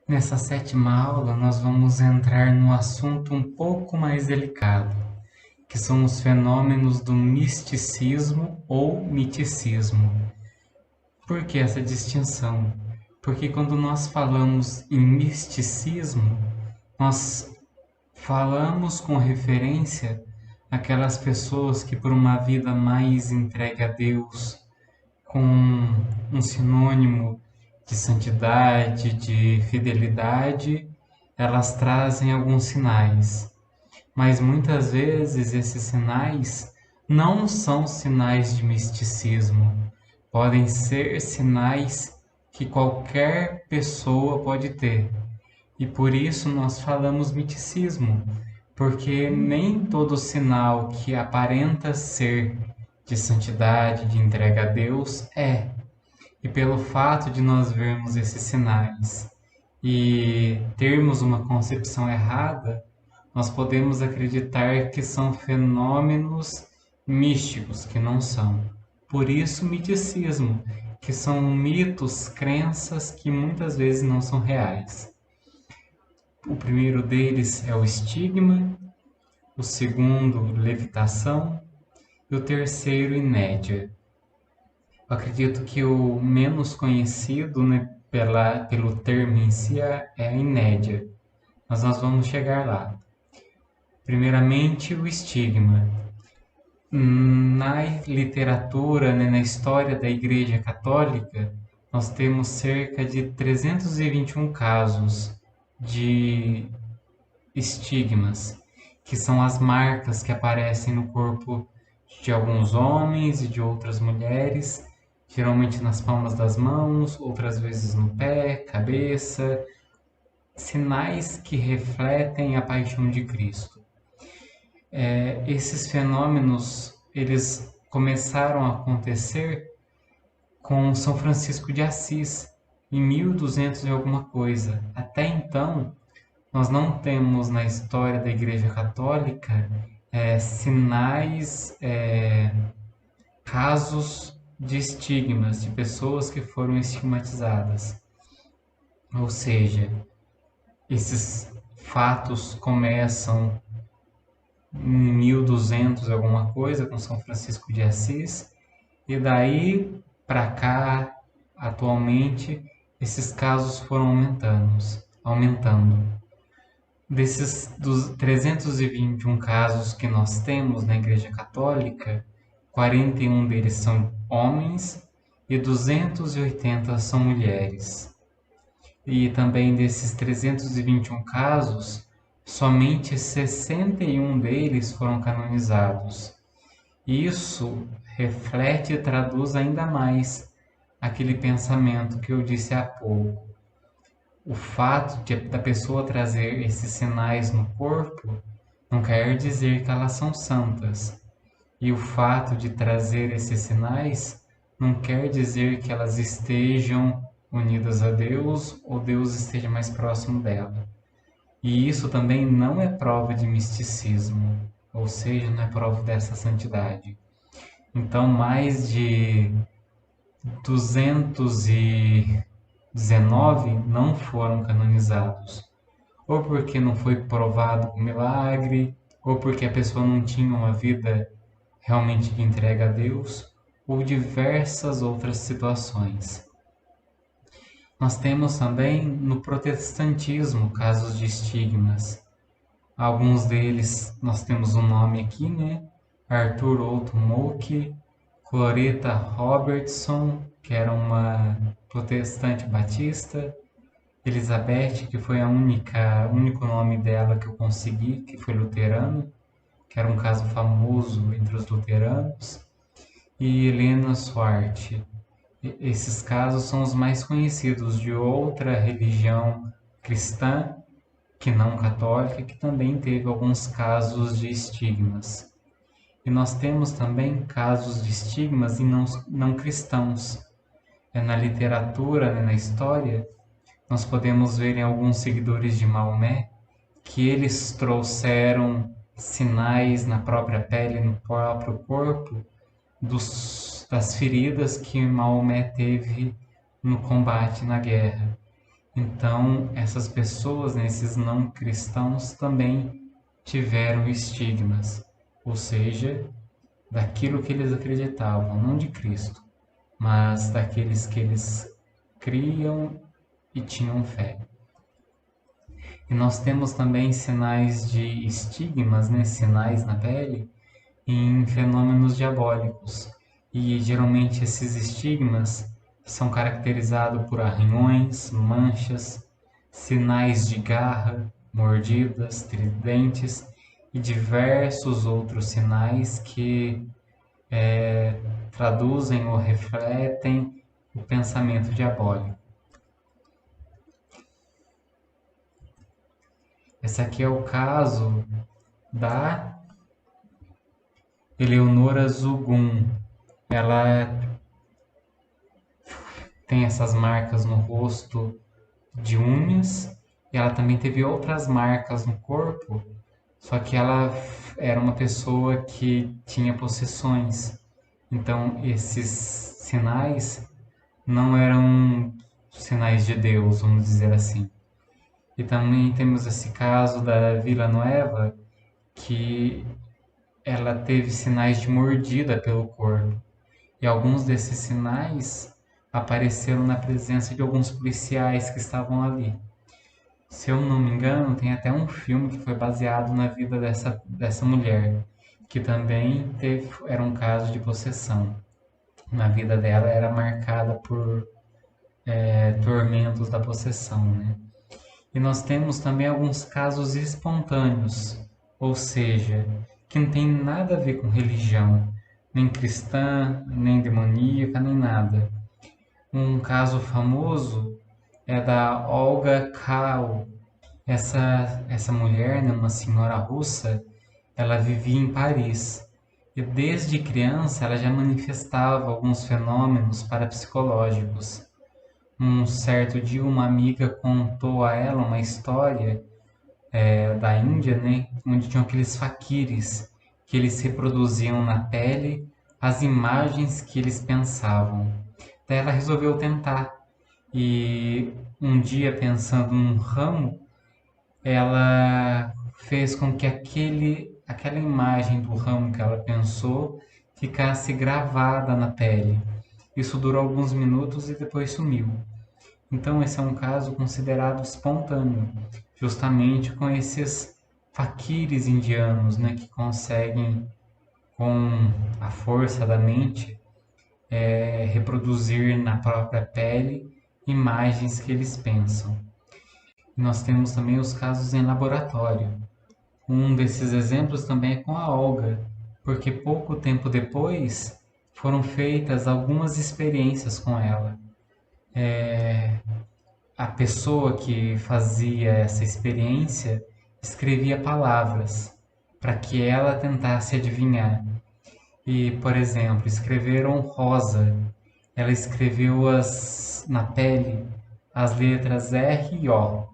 Nessa sétima aula, nós vamos entrar no assunto um pouco mais delicado, que são os fenômenos do misticismo ou miticismo. Por que essa distinção? Porque quando nós falamos em misticismo, nós falamos com referência àquelas pessoas que, por uma vida mais entregue a Deus, com um sinônimo de santidade, de fidelidade, elas trazem alguns sinais. Mas muitas vezes esses sinais não são sinais de misticismo. Podem ser sinais que qualquer pessoa pode ter. E por isso nós falamos miticismo, porque nem todo sinal que aparenta ser de santidade, de entrega a Deus é. E pelo fato de nós vermos esses sinais e termos uma concepção errada, nós podemos acreditar que são fenômenos místicos, que não são. Por isso, miticismo, que são mitos, crenças que muitas vezes não são reais. O primeiro deles é o estigma, o segundo, levitação, e o terceiro, inédia. Eu acredito que o menos conhecido, né, pelo termo em si é a inédia, mas nós vamos chegar lá. Primeiramente, o estigma. Na literatura, né, na história da Igreja Católica, nós temos cerca de 321 casos de estigmas, que são as marcas que aparecem no corpo de alguns homens e de outras mulheres, geralmente nas palmas das mãos, outras vezes no pé, cabeça, sinais que refletem a paixão de Cristo. Esses fenômenos, eles começaram a acontecer com São Francisco de Assis, em 1200 e alguma coisa. Até então, nós não temos na história da Igreja Católica sinais, casos de estigmas, de pessoas que foram estigmatizadas. Ou seja, esses fatos começam em 1200 alguma coisa, com São Francisco de Assis, e daí para cá, atualmente, esses casos foram aumentando. Dos 321 casos que nós temos na Igreja Católica, 41 deles são homens e 280 são mulheres. E também desses 321 casos, somente 61 deles foram canonizados. Isso reflete e traduz ainda mais aquele pensamento que eu disse há pouco. O fato da pessoa trazer esses sinais no corpo não quer dizer que elas são santas. E o fato de trazer esses sinais não quer dizer que elas estejam unidas a Deus ou Deus esteja mais próximo dela. E isso também não é prova de misticismo, ou seja, não é prova dessa santidade. Então, mais de 219 não foram canonizados, ou porque não foi provado o milagre, ou porque a pessoa não tinha uma vida realmente de entrega a Deus, ou diversas outras situações. Nós temos também no protestantismo casos de estigmas. Alguns deles nós temos um nome aqui, né? Arthur Otto Moke, Cloreta Robertson, que era uma protestante batista, Elizabeth, que foi o único nome dela que eu consegui, que foi luterano, que era um caso famoso entre os luteranos, e Helena Swart. Esses casos são os mais conhecidos de outra religião cristã, que não católica, que também teve alguns casos de estigmas. E nós temos também casos de estigmas em não cristãos. Na literatura, né, na história, nós podemos ver em alguns seguidores de Maomé que eles trouxeram sinais na própria pele, no próprio corpo, das feridas que Maomé teve no combate, na guerra. Então, essas pessoas, né, esses não cristãos, também tiveram estigmas, ou seja, daquilo que eles acreditavam, não de Cristo, mas daqueles que eles criam e tinham fé. E nós temos também sinais de estigmas, né, sinais na pele, em fenômenos diabólicos. E geralmente esses estigmas são caracterizados por arranhões, manchas, sinais de garra, mordidas, tridentes e diversos outros sinais que traduzem ou refletem o pensamento diabólico. Esse aqui é o caso da Eleonora Zugum. Ela tem essas marcas no rosto de unhas e ela também teve outras marcas no corpo, só que ela era uma pessoa que tinha possessões. Então, esses sinais não eram sinais de Deus, vamos dizer assim. E também temos esse caso da Vila Nueva, que ela teve sinais de mordida pelo corpo. E alguns desses sinais apareceram na presença de alguns policiais que estavam ali. Se eu não me engano, tem até um filme que foi baseado na vida dessa mulher, que também era um caso de possessão. Na vida dela era marcada por tormentos da possessão, né? E nós temos também alguns casos espontâneos, ou seja, que não tem nada a ver com religião, nem cristã, nem demoníaca, nem nada. Um caso famoso é da Olga Kau. Essa mulher, né, uma senhora russa, ela vivia em Paris. E desde criança ela já manifestava alguns fenômenos parapsicológicos. Um certo dia uma amiga contou a ela uma história da Índia, né, onde tinham aqueles faquires que eles reproduziam na pele as imagens que eles pensavam. Daí ela resolveu tentar e um dia pensando num ramo, ela fez com que aquela imagem do ramo que ela pensou ficasse gravada na pele. Isso durou alguns minutos e depois sumiu. Então, esse é um caso considerado espontâneo, justamente com esses faquires indianos, né, que conseguem, com a força da mente, reproduzir na própria pele imagens que eles pensam. Nós temos também os casos em laboratório. Um desses exemplos também é com a Olga, porque pouco tempo depois foram feitas algumas experiências com ela. A pessoa que fazia essa experiência escrevia palavras para que ela tentasse adivinhar. E, por exemplo, escreveram rosa. Ela escreveu na pele as letras R e O.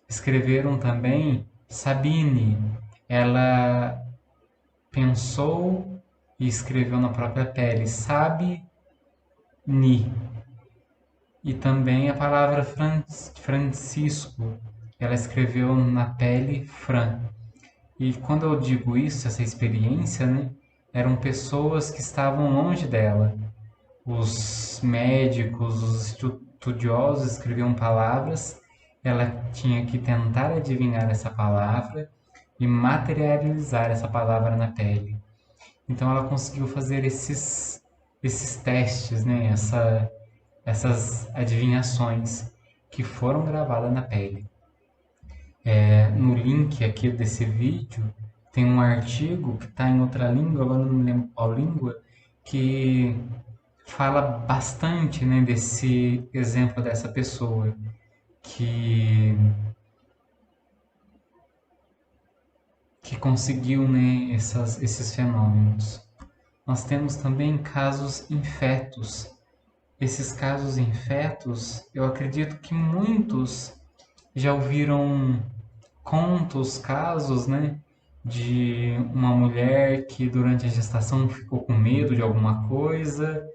Escreveram também Sabine. Ela pensou e escreveu na própria pele Sabe Ni. E também a palavra Francisco. Ela escreveu na pele Fran. E quando eu digo isso, essa experiência, né, eram pessoas que estavam longe dela. Os médicos, os estudiosos escreviam palavras, ela tinha que tentar adivinhar essa palavra e materializar essa palavra na pele. Então ela conseguiu fazer esses testes, né? Essas adivinhações que foram gravadas na pele. No link aqui desse vídeo tem um artigo que está em outra língua, agora não me lembro qual língua, que fala bastante, né, desse exemplo dessa pessoa que conseguiu, né, esses fenômenos. Nós temos também casos em fetos. Esses casos em fetos, eu acredito que muitos já ouviram contos, casos, né, de uma mulher que durante a gestação ficou com medo de alguma coisa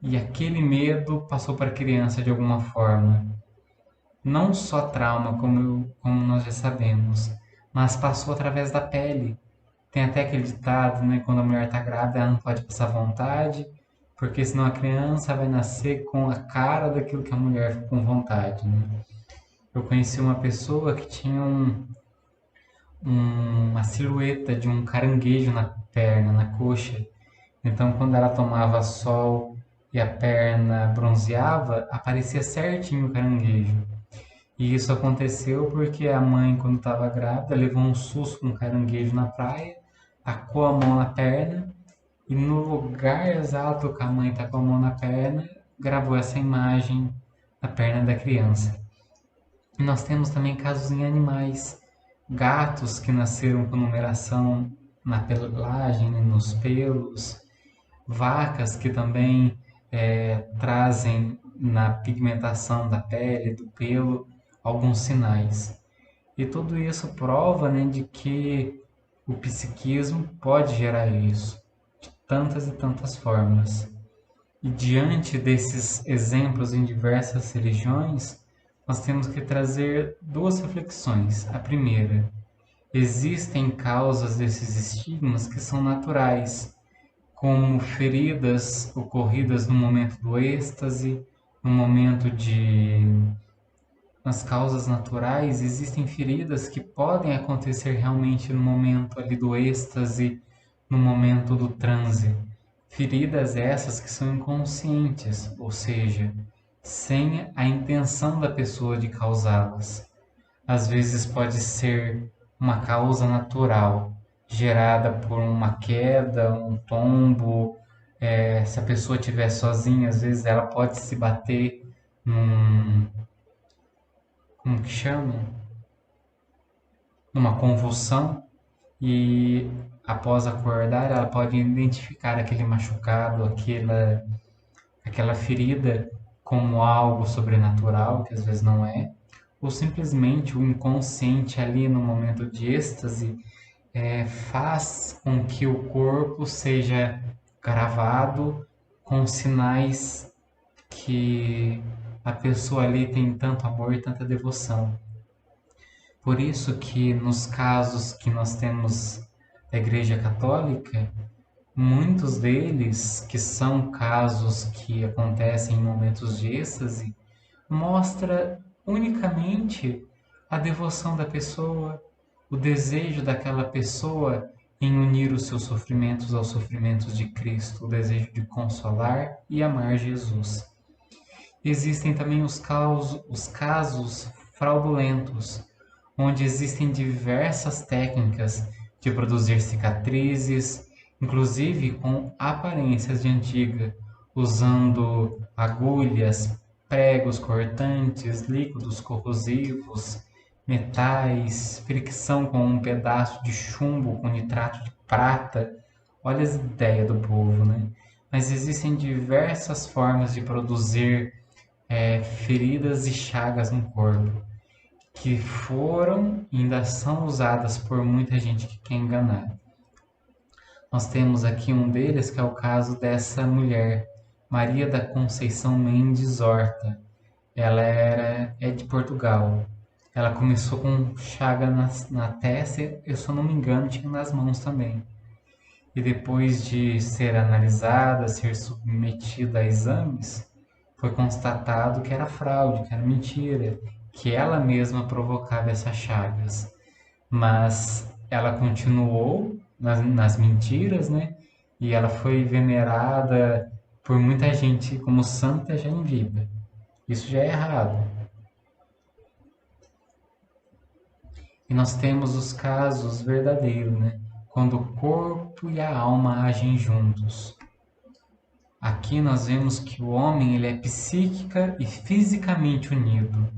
e aquele medo passou para a criança de alguma forma. não só trauma, como nós já sabemos, mas passou através da pele. Tem até aquele ditado, né? Quando a mulher está grávida, ela não pode passar vontade, porque senão a criança vai nascer com a cara daquilo que a mulher ficou com vontade, né? Eu conheci uma pessoa que tinha uma silhueta de um caranguejo na perna, na coxa. Então, quando ela tomava sol e a perna bronzeava, aparecia certinho o caranguejo. E isso aconteceu porque a mãe, quando estava grávida, levou um susto com um caranguejo na praia, tacou a mão na perna e no lugar exato que a mãe está com a mão na perna, gravou essa imagem na perna da criança. E nós temos também casos em animais, gatos que nasceram com numeração na pelagem, nos pelos, vacas que também trazem na pigmentação da pele, do pelo, alguns sinais. E tudo isso prova, né, de que o psiquismo pode gerar isso, de tantas e tantas formas. E diante desses exemplos em diversas religiões, nós temos que trazer duas reflexões. A primeira, existem causas desses estigmas que são naturais, como feridas ocorridas no momento do êxtase, no momento de. Nas causas naturais, existem feridas que podem acontecer realmente no momento ali do êxtase, no momento do transe. Feridas essas que são inconscientes, ou seja, sem a intenção da pessoa de causá-las. Às vezes pode ser uma causa natural, gerada por uma queda, um tombo. Se a pessoa estiver sozinha, às vezes ela pode se bater num, como que chama? Numa convulsão e após acordar ela pode identificar aquele machucado, aquela ferida como algo sobrenatural, que às vezes não é, ou simplesmente o inconsciente ali no momento de êxtase faz com que o corpo seja gravado com sinais que a pessoa ali tem tanto amor e tanta devoção. Por isso que nos casos que nós temos da Igreja Católica, muitos deles, que são casos que acontecem em momentos de êxtase, mostra unicamente a devoção da pessoa, o desejo daquela pessoa em unir os seus sofrimentos aos sofrimentos de Cristo, o desejo de consolar e amar Jesus. Existem também os casos fraudulentos, onde existem diversas técnicas de produzir cicatrizes, inclusive com aparências de antiga, usando agulhas, pregos cortantes, líquidos corrosivos, metais, fricção com um pedaço de chumbo com nitrato de prata. Olha as ideias do povo, né? Mas existem diversas formas de produzir feridas e chagas no corpo que foram e ainda são usadas por muita gente que quer enganar. Nós temos aqui um deles que é o caso dessa mulher, Maria da Conceição Mendes Horta. Ela é de Portugal. Ela começou com chaga na testa, eu se eu não me engano, tinha nas mãos também. E depois de ser analisada, ser submetida a exames, foi constatado que era fraude, que era mentira, que ela mesma provocava essas chagas. Mas ela continuou nas mentiras, né? E ela foi venerada por muita gente como santa já em vida. Isso já é errado. E nós temos os casos verdadeiros, né? Quando o corpo e a alma agem juntos. Aqui nós vemos que o homem ele é psíquica e fisicamente unido.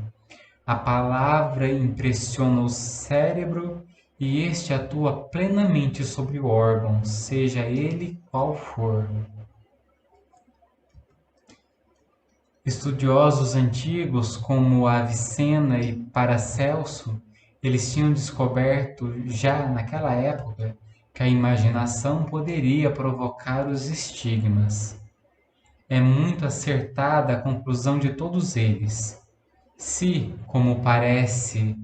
A palavra impressiona o cérebro e este atua plenamente sobre o órgão, seja ele qual for. Estudiosos antigos como Avicena e Paracelso, eles tinham descoberto já naquela época que a imaginação poderia provocar os estigmas. É muito acertada a conclusão de todos eles. Se, como parece,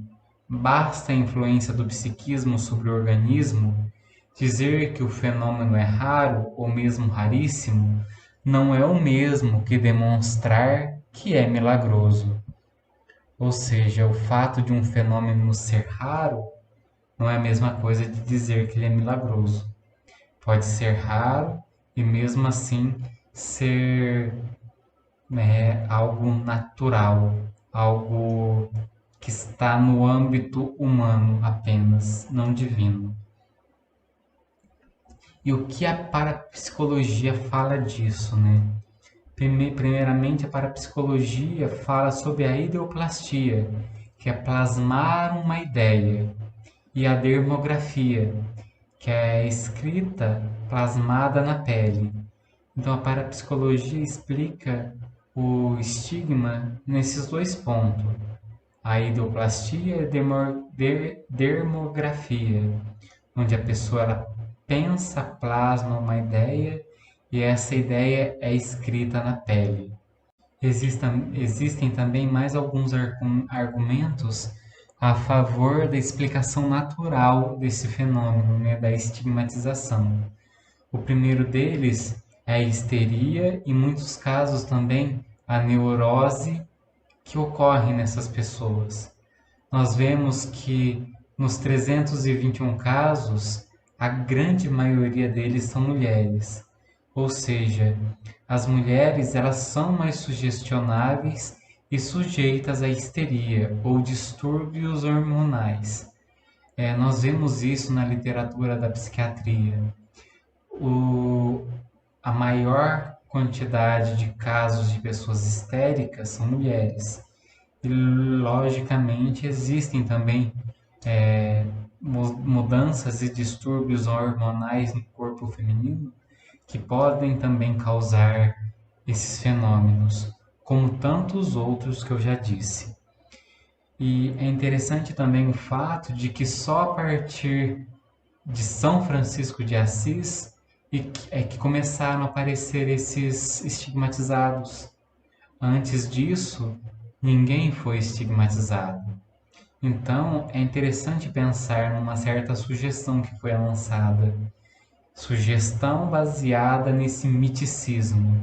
basta a influência do psiquismo sobre o organismo, dizer que o fenômeno é raro ou mesmo raríssimo não é o mesmo que demonstrar que é milagroso. Ou seja, o fato de um fenômeno ser raro não é a mesma coisa de dizer que ele é milagroso. Pode ser raro e mesmo assim ser, né, algo natural, algo que está no âmbito humano apenas, não divino. E o que a parapsicologia fala disso, né? Primeiramente, a parapsicologia fala sobre a ideoplastia, que é plasmar uma ideia, e a dermografia, que é a escrita plasmada na pele. Então, a parapsicologia explica o estigma nesses dois pontos: a ideoplastia e a dermografia, onde a pessoa ela pensa, plasma uma ideia e essa ideia é escrita na pele. Existem também mais alguns argumentos a favor da explicação natural desse fenômeno, né, da estigmatização. O primeiro deles é a histeria e, em muitos casos, também a neurose que ocorre nessas pessoas. Nós vemos que nos 321 casos, a grande maioria deles são mulheres. Ou seja, as mulheres elas são mais sugestionáveis e sujeitas à histeria ou distúrbios hormonais. Nós vemos isso na literatura da psiquiatria. O, a maior quantidade de casos de pessoas histéricas são mulheres. E, logicamente, existem também mudanças e distúrbios hormonais no corpo feminino que podem também causar esses fenômenos, como tantos outros que eu já disse. E é interessante também o fato de que só a partir de São Francisco de Assis é que começaram a aparecer esses estigmatizados. Antes disso, ninguém foi estigmatizado. Então, é interessante pensar numa certa sugestão que foi lançada. Sugestão baseada nesse miticismo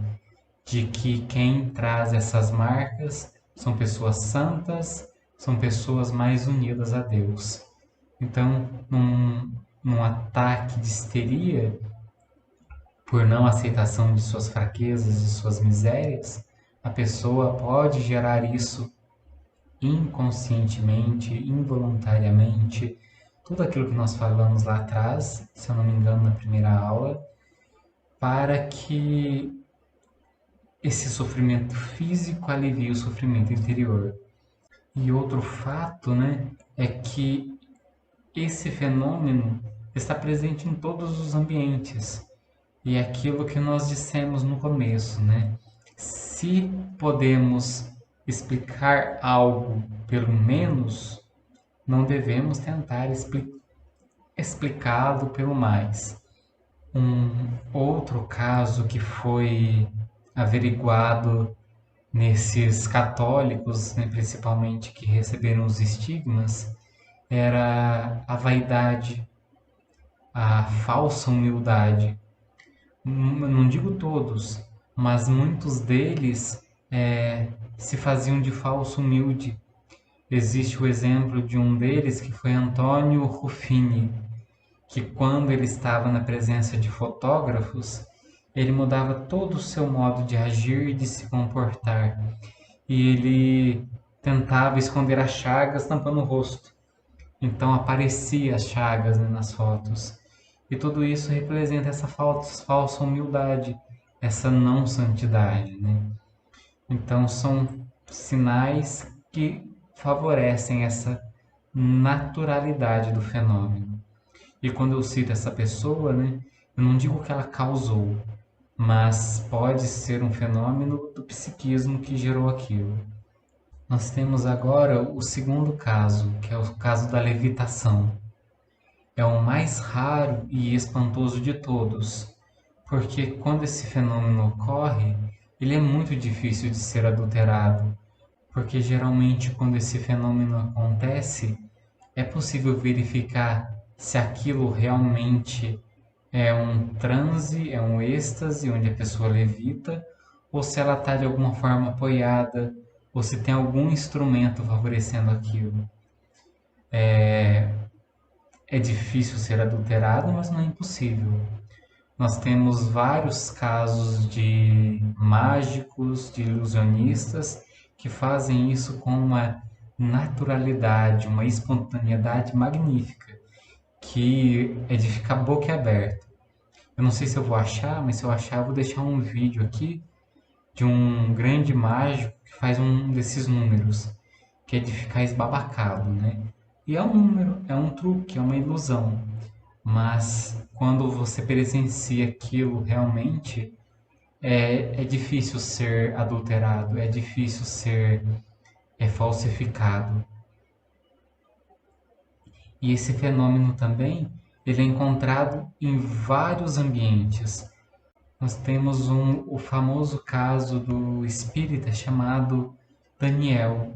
de que quem traz essas marcas são pessoas santas, são pessoas mais unidas a Deus. Então, num ataque de histeria, por não aceitação de suas fraquezas, de suas misérias, a pessoa pode gerar isso inconscientemente, involuntariamente, tudo aquilo que nós falamos lá atrás, se eu não me engano, na primeira aula, para que esse sofrimento físico alivie o sofrimento interior. E outro fato, né, é que esse fenômeno está presente em todos os ambientes. E é aquilo que nós dissemos no começo, né? Se podemos explicar algo pelo menos, não devemos tentar explicá-lo pelo mais. Um outro caso que foi averiguado nesses católicos, né, principalmente que receberam os estigmas, era a vaidade, a falsa humildade. Não digo todos, mas muitos deles se faziam de falso humilde. Existe o exemplo de um deles que foi Antônio Ruffini, que quando ele estava na presença de fotógrafos, ele mudava todo o seu modo de agir e de se comportar. E ele tentava esconder as chagas tampando o rosto. Então aparecia as chagas, né, nas fotos. E tudo isso representa essa falsa humildade, essa não santidade, né? Então são sinais que favorecem essa naturalidade do fenômeno. E quando eu cito essa pessoa, né, eu não digo que ela causou, mas pode ser um fenômeno do psiquismo que gerou aquilo. Nós temos agora o segundo caso, que é o caso da levitação. É o mais raro e espantoso de todos, porque quando esse fenômeno ocorre, ele é muito difícil de ser adulterado, porque geralmente quando esse fenômeno acontece, é possível verificar se aquilo realmente é um transe, é um êxtase onde a pessoa levita, ou se ela está de alguma forma apoiada, ou se tem algum instrumento favorecendo aquilo. É difícil ser adulterado, mas não é impossível. Nós temos vários casos de mágicos, de ilusionistas que fazem isso com uma naturalidade, uma espontaneidade magnífica, que é de ficar boquiaberto. Eu não sei se eu vou achar, mas se eu achar, eu vou deixar um vídeo aqui de um grande mágico que faz um desses números, que é de ficar esbabacado, né? E é um número, é um truque, é uma ilusão. Mas quando você presencia aquilo realmente, é difícil ser adulterado, é difícil ser falsificado. E esse fenômeno também, ele é encontrado em vários ambientes. Nós temos o famoso caso do espírita chamado Daniel.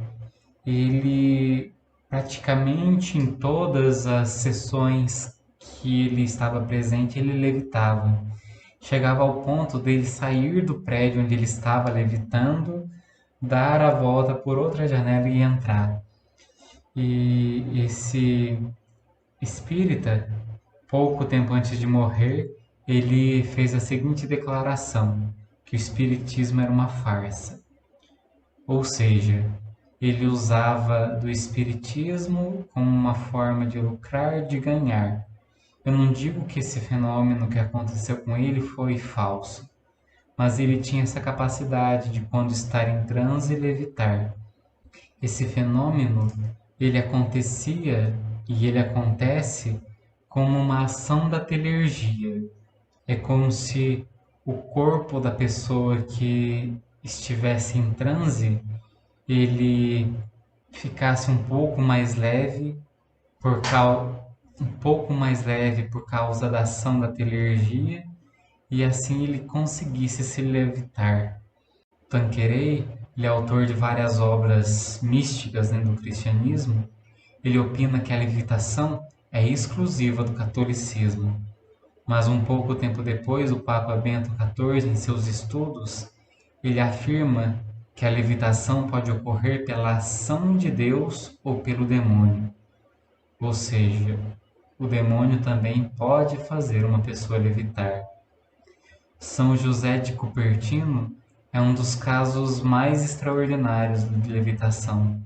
Ele praticamente em todas as sessões que ele estava presente, ele levitava. Chegava ao ponto dele sair do prédio onde ele estava levitando, dar a volta por outra janela e entrar. E esse espírita, pouco tempo antes de morrer, ele fez a seguinte declaração: que o espiritismo era uma farsa. Ou seja, ele usava do espiritismo como uma forma de lucrar, de ganhar. Eu não digo que esse fenômeno que aconteceu com ele foi falso, mas ele tinha essa capacidade de, quando estar em transe, levitar. Esse fenômeno, ele acontecia e ele acontece como uma ação da telergia. É como se o corpo da pessoa que estivesse em transe, ele ficasse um pouco mais leve um pouco mais leve por causa da ação da telergia e assim ele conseguisse se levitar. Tanqueray, ele é autor de várias obras místicas dentro do cristianismo. Ele opina que a levitação é exclusiva do catolicismo. Mas um pouco tempo depois, o Papa Bento XIV, em seus estudos, ele afirma que a levitação pode ocorrer pela ação de Deus ou pelo demônio. Ou seja, o demônio também pode fazer uma pessoa levitar. São José de Cupertino é um dos casos mais extraordinários de levitação.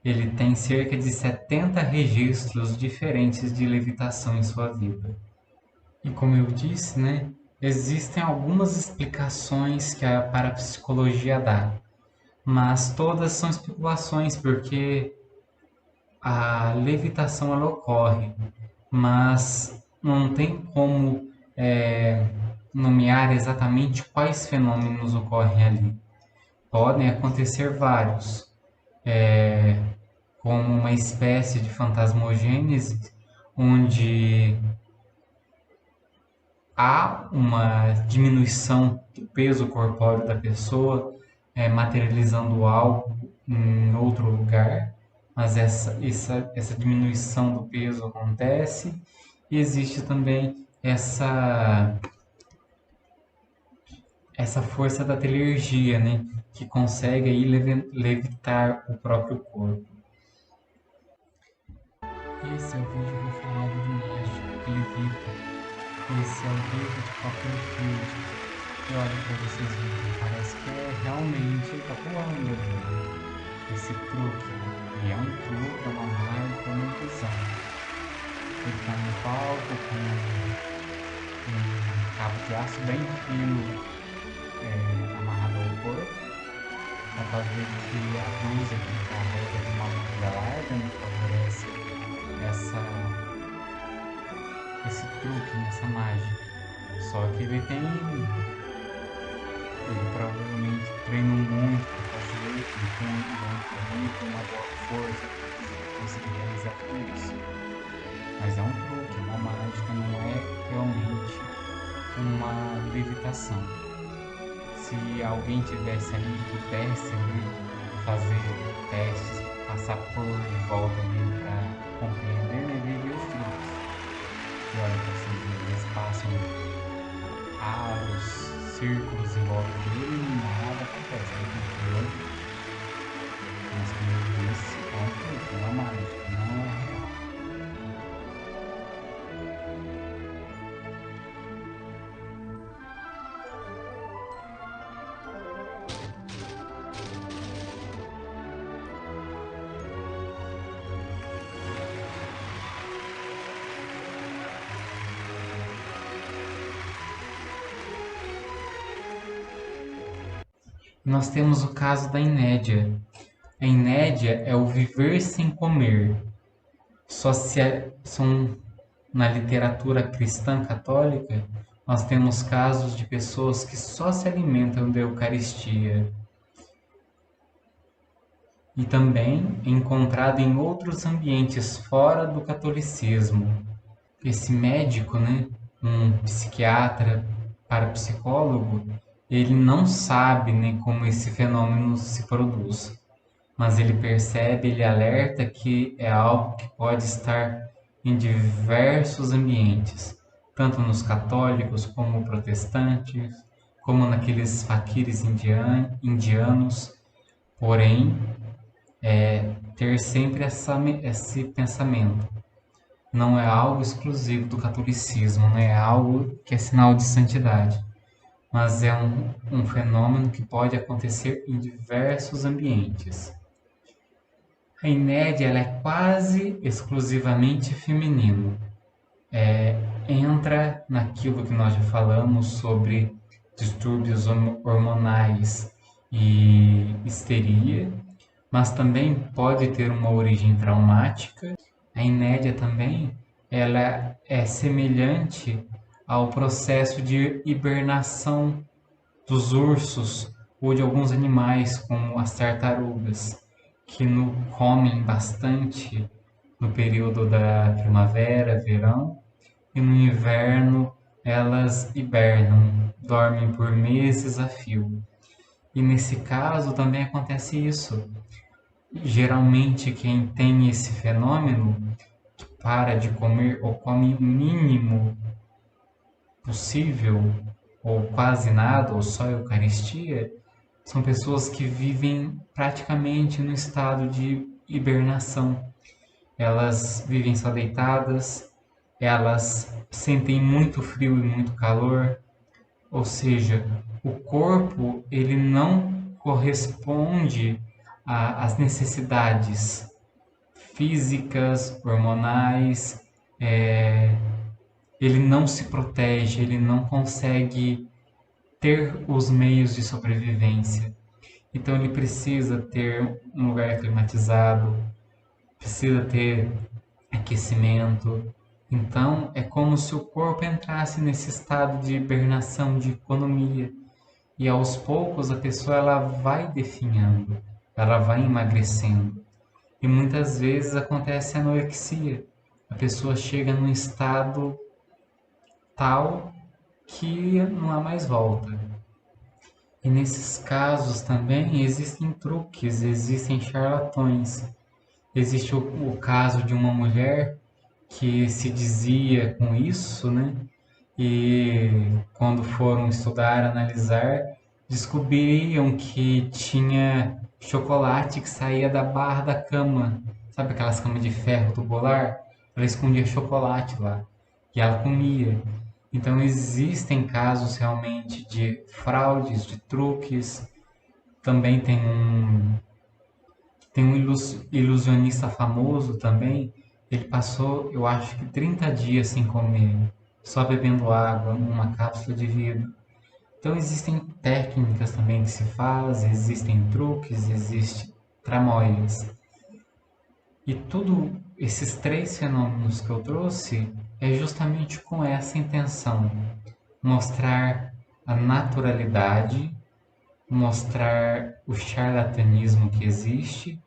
Ele tem cerca de 70 registros diferentes de levitação em sua vida. E como eu disse, né, existem algumas explicações que a parapsicologia dá, mas todas são especulações, porque a levitação ela ocorre, mas não tem como nomear exatamente quais fenômenos ocorrem ali. Podem acontecer vários, como uma espécie de fantasmogênese, onde há uma diminuição do peso corpóreo da pessoa, materializando algo em outro lugar, mas essa diminuição do peso acontece, e existe também essa força da telergia, né, que consegue aí levitar o próprio corpo. Esse é o vídeo que eu falava do mágico que levita. Esse é o vídeo de Copperfield. E olha para vocês verem, parece que realmente ele tá pulando ali. Esse truque, e é um truque, é uma mágica, é uma ilusão. Ele tá no palco com um cabo de aço bem fino amarrado ao corpo. Dá pra ver que a blusa que ele carrega de uma manga larga, né, favorece esse truque, essa mágica. Só que ele provavelmente treinou muito para fazer, ele tem um bom treino, uma boa força para conseguir realizar tudo isso. Mas é um truque, uma mágica, não é realmente uma levitação. Se alguém tivesse ali, pudesse ali fazer testes, passar por volta ali para compreender, né, ver os truques. E olha para vocês verem, eles passam aros, círculos em volta dele e nada acontece. Ele continua, mas como eu disse, é um truque, uma mágica, não é real. Nós temos o caso da inédia. A inédia é o viver sem comer. São na literatura cristã católica, nós temos casos de pessoas que só se alimentam da Eucaristia. E também é encontrado em outros ambientes fora do catolicismo. Esse médico, né, um psiquiatra, parapsicólogo, ele não sabe, né, como esse fenômeno se produz, mas ele percebe, ele alerta que é algo que pode estar em diversos ambientes, tanto nos católicos como protestantes, como naqueles faquires indianos, porém, ter sempre esse pensamento. Não é algo exclusivo do catolicismo, não é algo que é sinal de santidade, mas é um fenômeno que pode acontecer em diversos ambientes. A Inédia ela é quase exclusivamente feminino. Entra naquilo que nós já falamos sobre distúrbios hormonais e histeria, mas também pode ter uma origem traumática. A inédia também ela é semelhante ao processo de hibernação dos ursos ou de alguns animais, como as tartarugas, que comem bastante no período da primavera, verão, e no inverno elas hibernam, dormem por meses a fio. E nesse caso também acontece isso. Geralmente quem tem esse fenômeno, que para de comer ou come o mínimo possível, ou quase nada, ou só Eucaristia, são pessoas que vivem praticamente no estado de hibernação. Elas vivem só deitadas, elas sentem muito frio e muito calor, ou seja, o corpo ele não corresponde às necessidades físicas, hormonais, ele não se protege, ele não consegue ter os meios de sobrevivência. Então ele precisa ter um lugar climatizado, precisa ter aquecimento. Então é como se o corpo entrasse nesse estado de hibernação, de economia. E aos poucos a pessoa ela vai definhando, ela vai emagrecendo. E muitas vezes acontece a anorexia. A pessoa chega num estado tal que não há mais volta. E nesses casos também existem truques, existem charlatões. Existe o caso de uma mulher que se dizia com isso, né? E quando foram estudar, analisar, descobriam que tinha chocolate que saía da barra da cama. Sabe aquelas camas de ferro tubular? Ela escondia chocolate lá e ela comia. Então existem casos realmente de fraudes, de truques. Também tem um ilusionista famoso também. Ele passou, eu acho que 30 dias sem comer, só bebendo água numa cápsula de vidro. Então existem técnicas também que se faz, existem truques, existem tramóias. E tudo esses três fenômenos que eu trouxe é justamente com essa intenção: mostrar a naturalidade, mostrar o charlatanismo que existe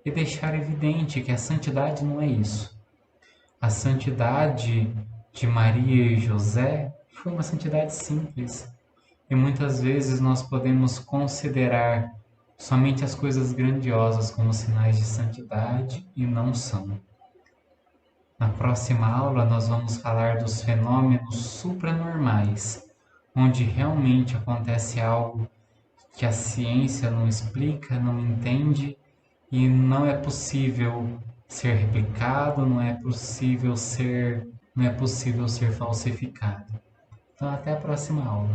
e deixar evidente que a santidade não é isso. A santidade de Maria e José foi uma santidade simples. E muitas vezes nós podemos considerar somente as coisas grandiosas como sinais de santidade e não são. Na próxima aula, nós vamos falar dos fenômenos supranormais, onde realmente acontece algo que a ciência não explica, não entende e não é possível ser replicado, não é possível ser falsificado. Então, até a próxima aula.